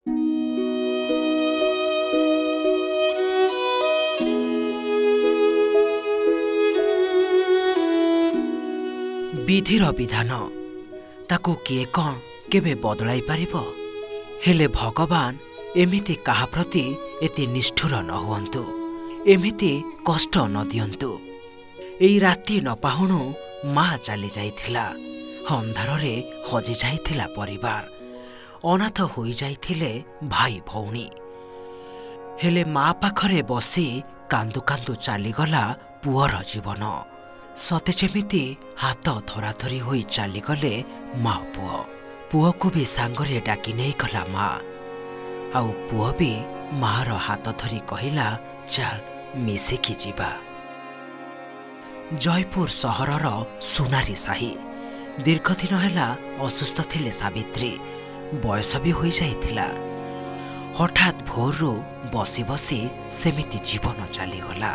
विधिर विधान ताकू किए कौन केबे बदलाई पारिब। हेले भगवान एमिति काहा प्रति एति निष्ठुर न हुअन्तु, एमिति कष्ट न दियन्तु। एई राति न पाहुणु माँ चली जाइथिला, अंधारे हजि जाइथिला परिवार, अनाथ होई जाइथिले भाई भौणी। हेले माँ पाखरे बसी कांदु कांदु चलीगला पुअर जीवन। सते जेमिति हाथ धराधरी होई चलीगले माँ पुओ। पुओ को भी सांगरे डाकी नहीं गला माँ। आउ पुओ भी माँ रो हाथ धरी कहिला, चल मिसिकी जीवा। जयपुर सहरर सुनारी साही। दीर्घ दिन हेला असुस्थ थिले सावित्री, बयस भी होई जाइथिला। हठात भोरु बसी बसी सेमिति जीवन चलीगला।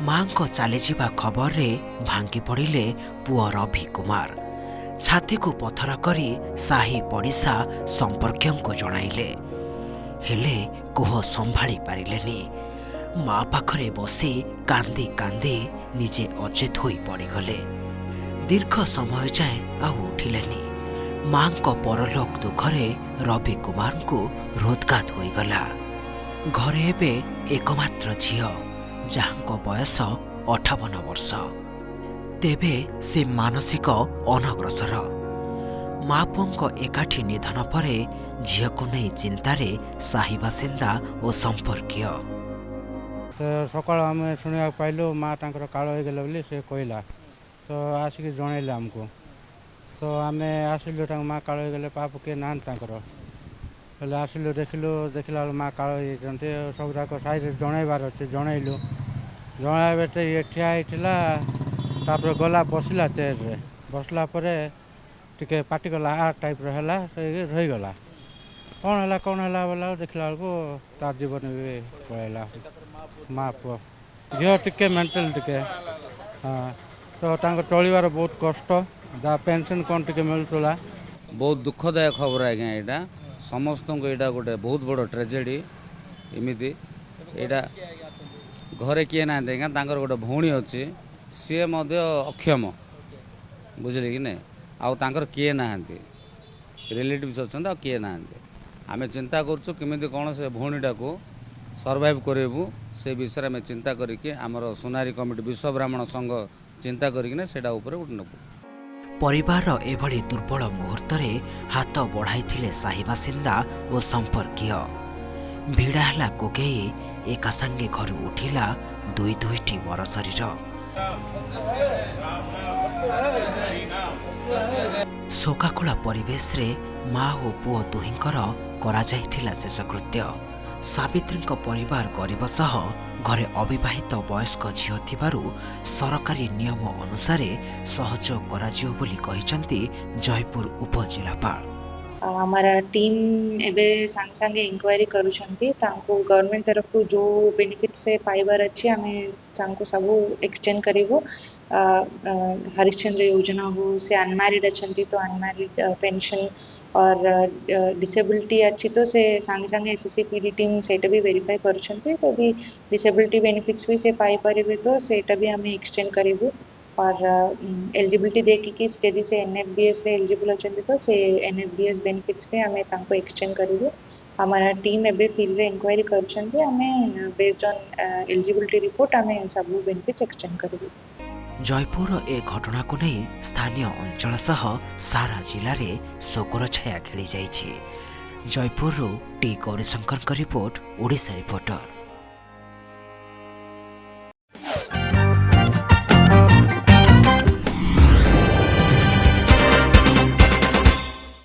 माँ को चली जीवा खबर रे भांगी पड़िले पुओ रवि कुमार। छाती को पथर करी साही पड़िशा संपर्कियों को जणाइले, हेले कोह संभाली पारिलेनी। माँ पाखरे बसी कांदी कांदी निजे अचेत होई पड़ीगले। दीर्घ समय जाए आउ उठिलेनी। माँ को परलोक दुखरे रवि कुमार को हृदघात होईगला। घरे एबे एकमात्र झियो जहांको बयस 58 वर्ष। तेबे से मानसिक अनग्रसर। माँ पुओं एकाठी निधन परे झियो को नहीं चिंतारे साही बासिंदा और संपर्कीय। सकाल आम शुणा पाइलु माँ तांकर काल हो गले बोली से कहला, तो आसिक जनइले आमको। तो आम आसिलु माँ काल हो गले पाप किए ना हेल्ले आसिलु देखला माँ काल हो सब जाक साइड जनइबार अच्छे जनइलु। जन ये ठिया होता गला बसला चेयर रे बसला टिके पाटी गला आ टाइप रहीगला। कौन है बोला देखला बेलू तार जीवन भी पलैला। माँ पुओ झील टिके मेंटल टिके हाँ, तो चलबार बहुत कष्ट। पेंशन कौन टिके मिलूला। बहुत दुखदायक खबर आज्ञा। यहाँ समस्त को यहाँ गोटे बहुत बड़ ट्रेजेडी। एमती यहाँ घरे किए ना गोटे भौणी अच्छी सी अक्षम बुझे कि नहीं आर किए ना रिलेटिव्स अच्छा किए ना आम चिंता करुँ कौन से भौणीटा को सर्वाइव करूँ से विषय में चिंता करिके आमर सुनारी कमिटी विश्व ब्राह्मण संघ चिंता करिके सेटा ऊपर गोटे नबू। परिवार एभली दुर्बल मुहूर्त हाथ बढ़ाई साही बासिंदा और संपर्कीय। भिड़ा है कोकेई एका संगे घर उठिला दुई दुईटी बर शरीर। शोकाकुला परिवेश रे माँ और पुओ दुहिंकर करा जाइथिला शेषकृत्य। सावित्री परिवार गरीब सह घरे अविवाहित वयस्क झियो थिबारु सरकारी नियम अनुसार सहयोग कराजियो बोली कहिसंती जयपुर उपजिलापाल। हमारा टीम एबे संग संगे इंक्वायरी करूछंती। तांको गवर्नमेंट तरफ जो बेनिफिट से पाइबार अच्छे आमे तांको सबू एक्सटेंड करिवो। हरिश्चंद्र योजना हो से अनमैरिड अच्छंती तो अनमैरिड पेंशन और डिसेबिलिटी अच्छी तो से संगे संगे एसएससीपीडी टीम सेटा भी वेरीफाई करूछंती। से भी डिसेबिलिटी बेनिफिट्स भी से पाई परिबे तो सेटा भी आमे एक्सटेंड करिवो। और एलिजिबिलिटी देखी कि यदि से एनएफबीएस रे एलिजिबल अच्छे तो से एनएफबीएस बेनिफिट्स पे आमे तांको एक्सटेंड करिवो। हमारा टीम एबे फील्ड रे इंक्वायरी करूछंती। आमे बेस्ड ऑन एलिजिबिलिटी रिपोर्ट आमे सब बेनिफिट्स एक्सटेंड करिवो। जयपुर ए घटना को नहीं स्थानीय अंचल सह सारा जिले में शोकर छाया खेली जाइछि। Jaipur T Gaurishankar report, Odisha reporter.